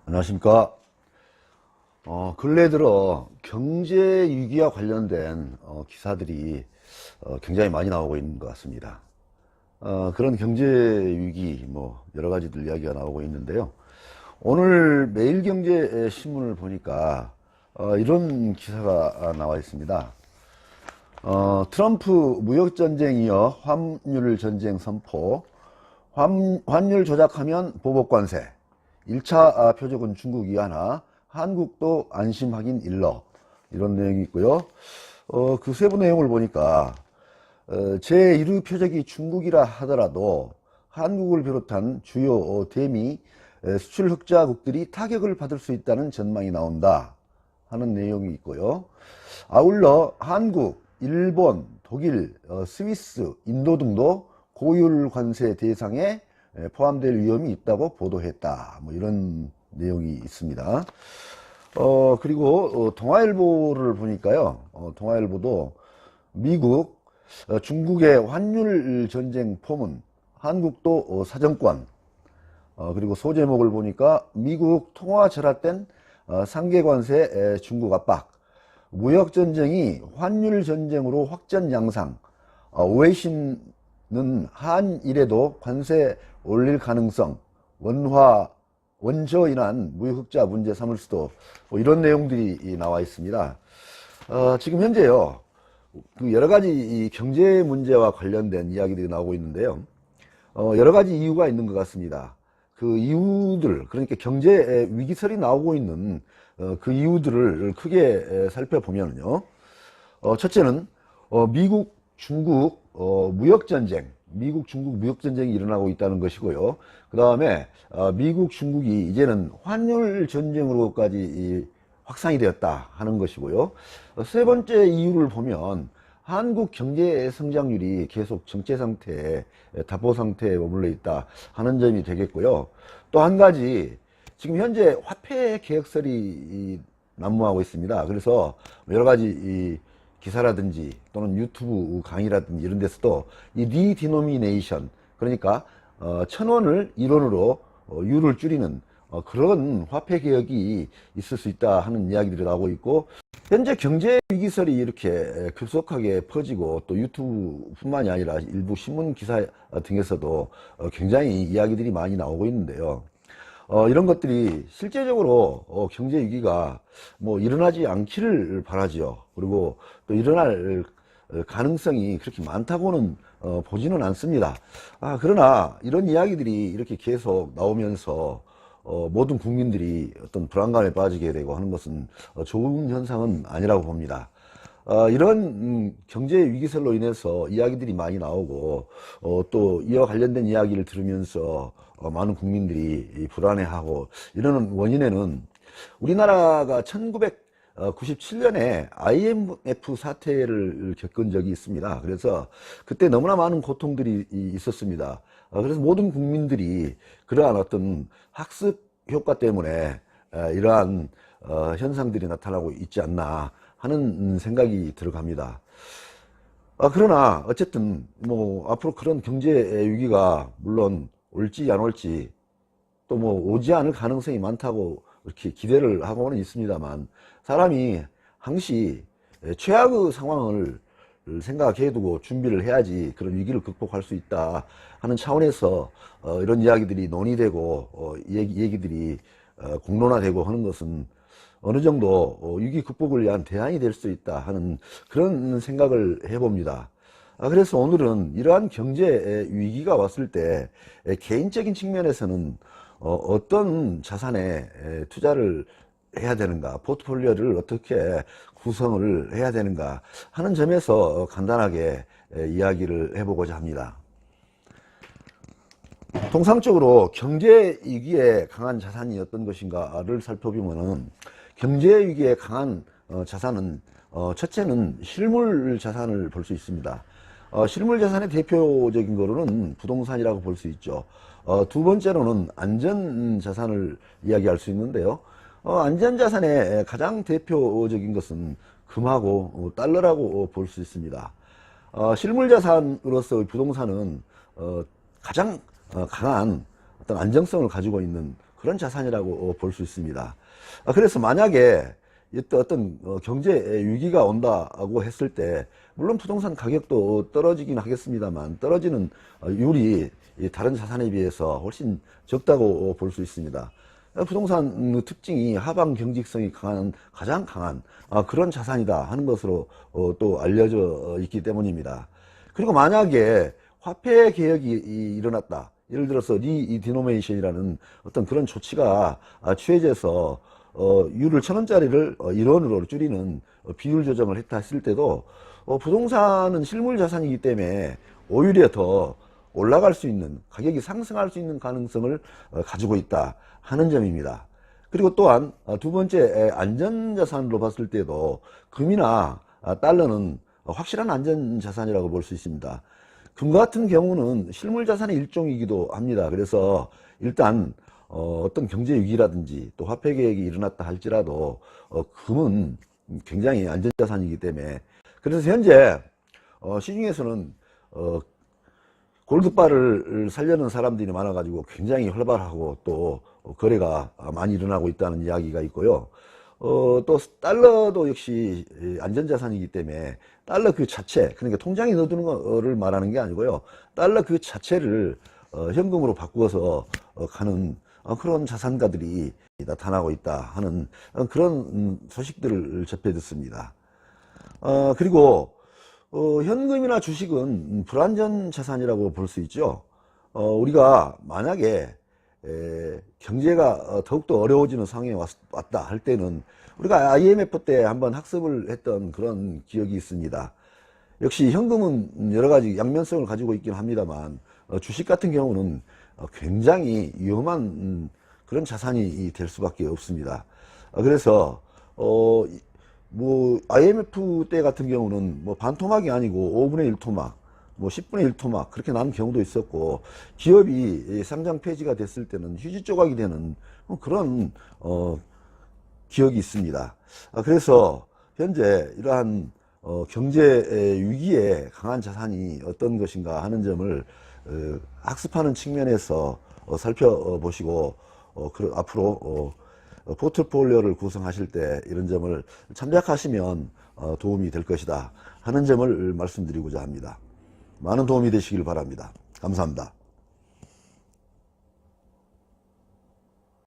안녕하십니까. 근래 들어 경제 위기와 관련된 기사들이 굉장히 많이 나오고 있는 것 같습니다. 그런 경제 위기 여러 가지들 이야기가 나오고 있는데요. 오늘 매일경제 신문을 보니까 이런 기사가 나와 있습니다. 트럼프 무역전쟁 이어 환율 전쟁 선포, 환율 조작하면 보복관세, 1차 표적은 중국이 하나, 한국도 안심 확인 일러, 이런 내용이 있고요. 그 세부 내용을 보니까 제1의 표적이 중국이라 하더라도 한국을 비롯한 주요 대미 수출 흑자국들이 타격을 받을 수 있다는 전망이 나온다 하는 내용이 있고요. 아울러 한국, 일본, 독일, 스위스, 인도 등도 고율 관세 대상에 포함될 위험이 있다고 보도했다. 이런 내용이 있습니다. 그리고 동아일보를 보니까요. 동아일보도 미국, 중국의 환율 전쟁 포문, 한국도 사정권, 그리고 소제목을 보니까 미국 통화 절하된 상계 관세 중국 압박, 무역 전쟁이 환율 전쟁으로 확전 양상, 오해신은 한일에도 관세 올릴 가능성, 원저 인한 무역 흑자 문제 삼을 수도, 이런 내용들이 나와 있습니다. 지금 현재요, 그 여러 가지 이 경제 문제와 관련된 이야기들이 나오고 있는데요. 여러 가지 이유가 있는 것 같습니다. 그 이유들, 그러니까 경제 위기설이 나오고 있는 그 이유들을 크게 살펴보면요. 첫째는 미국, 중국 무역전쟁, 미국, 중국 무역전쟁이 일어나고 있다는 것이고요. 그 다음에 미국, 중국이 이제는 환율 전쟁으로까지 확산이 되었다 하는 것이고요. 세 번째 이유를 보면 한국 경제 성장률이 계속 정체 상태에, 답보 상태에 머물러 있다 하는 점이 되겠고요. 또 한 가지, 지금 현재 화폐 개혁설이 난무하고 있습니다. 그래서 여러 가지 이 기사라든지 또는 유튜브 강의라든지 이런 데서도 이 리디노미네이션, 그러니까 1,000원을 1원으로 유를 줄이는 그런 화폐 개혁이 있을 수 있다 하는 이야기들이 나오고 있고, 현재 경제 위기설이 이렇게 급속하게 퍼지고 또 유튜브뿐만이 아니라 일부 신문 기사 등에서도 굉장히 이야기들이 많이 나오고 있는데요. 이런 것들이 실제적으로 경제 위기가 일어나지 않기를 바라지요. 그리고 또 일어날 가능성이 그렇게 많다고는 보지는 않습니다. 그러나 이런 이야기들이 이렇게 계속 나오면서 모든 국민들이 어떤 불안감에 빠지게 되고 하는 것은 좋은 현상은 아니라고 봅니다. 이런 경제 위기설로 인해서 이야기들이 많이 나오고 또 이와 관련된 이야기를 들으면서 많은 국민들이 불안해하고 이러는 원인에는 우리나라가 1997년에 IMF 사태를 겪은 적이 있습니다. 그래서 그때 너무나 많은 고통들이 있었습니다. 그래서 모든 국민들이 그러한 어떤 학습 효과 때문에 이러한 현상들이 나타나고 있지 않나 하는 생각이 들어갑니다. 그러나 어쨌든 앞으로 그런 경제 위기가 물론 올지 안 올지 또 오지 않을 가능성이 많다고 이렇게 기대를 하고는 있습니다만, 사람이 항시 최악의 상황을 생각해 두고 준비를 해야지 그런 위기를 극복할 수 있다 하는 차원에서 이런 이야기들이 논의되고 얘기들이 공론화되고 하는 것은 어느 정도 위기 극복을 위한 대안이 될 수 있다 하는 그런 생각을 해봅니다. 그래서 오늘은 이러한 경제 위기가 왔을 때 개인적인 측면에서는 어떤 자산에 투자를 해야 되는가, 포트폴리오를 어떻게 구성을 해야 되는가 하는 점에서 간단하게 이야기를 해보고자 합니다. 통상적으로 경제 위기에 강한 자산이 어떤 것인가를 살펴보면은, 경제 위기에 강한 자산은 첫째는 실물 자산을 볼 수 있습니다. 실물 자산의 대표적인 거로는 부동산이라고 볼 수 있죠. 두 번째로는 안전 자산을 이야기할 수 있는데요. 안전 자산의 가장 대표적인 것은 금하고 달러라고 볼 수 있습니다. 실물 자산으로서 부동산은 가장 강한 어떤 안정성을 가지고 있는 그런 자산이라고 볼 수 있습니다. 그래서 만약에 어떤 경제 위기가 온다고 했을 때 물론 부동산 가격도 떨어지긴 하겠습니다만 떨어지는 율이 다른 자산에 비해서 훨씬 적다고 볼 수 있습니다. 부동산 특징이 하방 경직성이 강한, 가장 강한 그런 자산이다 하는 것으로 또 알려져 있기 때문입니다. 그리고 만약에 화폐 개혁이 일어났다. 예를 들어서 리디노메이션이라는 어떤 그런 조치가 취해져서 유를 1,000원짜리를 1원으로 줄이는 비율 조정을 했다 했을 때도 부동산은 실물 자산이기 때문에 오히려 더 올라갈 수 있는, 가격이 상승할 수 있는 가능성을 가지고 있다 하는 점입니다. 그리고 또한 두 번째 안전자산으로 봤을 때도 금이나 달러는 확실한 안전자산이라고 볼 수 있습니다. 금 같은 경우는 실물자산의 일종이기도 합니다. 그래서 일단 어떤 경제 위기라든지 또 화폐 개혁이 일어났다 할지라도 금은 굉장히 안전자산이기 때문에, 그래서 현재 시중에서는 골드바를 살려는 사람들이 많아가지고 굉장히 활발하고 또 거래가 많이 일어나고 있다는 이야기가 있고요. 또 달러도 역시 안전자산이기 때문에 달러 그 자체, 그러니까 통장에 넣어두는 거를 말하는 게 아니고요. 달러 그 자체를 현금으로 바꾸어서 가는 그런 자산가들이 나타나고 있다 하는 그런 소식들을 접해 듣습니다. 그리고 현금이나 주식은 불안전 자산이라고 볼 수 있죠. 우리가 만약에 경제가 더욱더 어려워지는 상황에 왔다 할 때는 우리가 IMF 때 한번 학습을 했던 그런 기억이 있습니다. 역시 현금은 여러 가지 양면성을 가지고 있긴 합니다만 주식 같은 경우는 굉장히 위험한 그런 자산이 될 수밖에 없습니다. 그래서 뭐 IMF 때 같은 경우는 뭐 반토막이 아니고 5분의 1 토막, 뭐 10분의 1 토막 그렇게 나는 경우도 있었고, 기업이 상장 폐지가 됐을 때는 휴지 조각이 되는 그런 기억이 있습니다. 그래서 현재 이러한 경제 위기에 강한 자산이 어떤 것인가 하는 점을 학습하는 측면에서 살펴보시고 앞으로 포트폴리오를 구성하실 때 이런 점을 참작하시면 도움이 될 것이다 하는 점을 말씀드리고자 합니다. 많은 도움이 되시길 바랍니다. 감사합니다.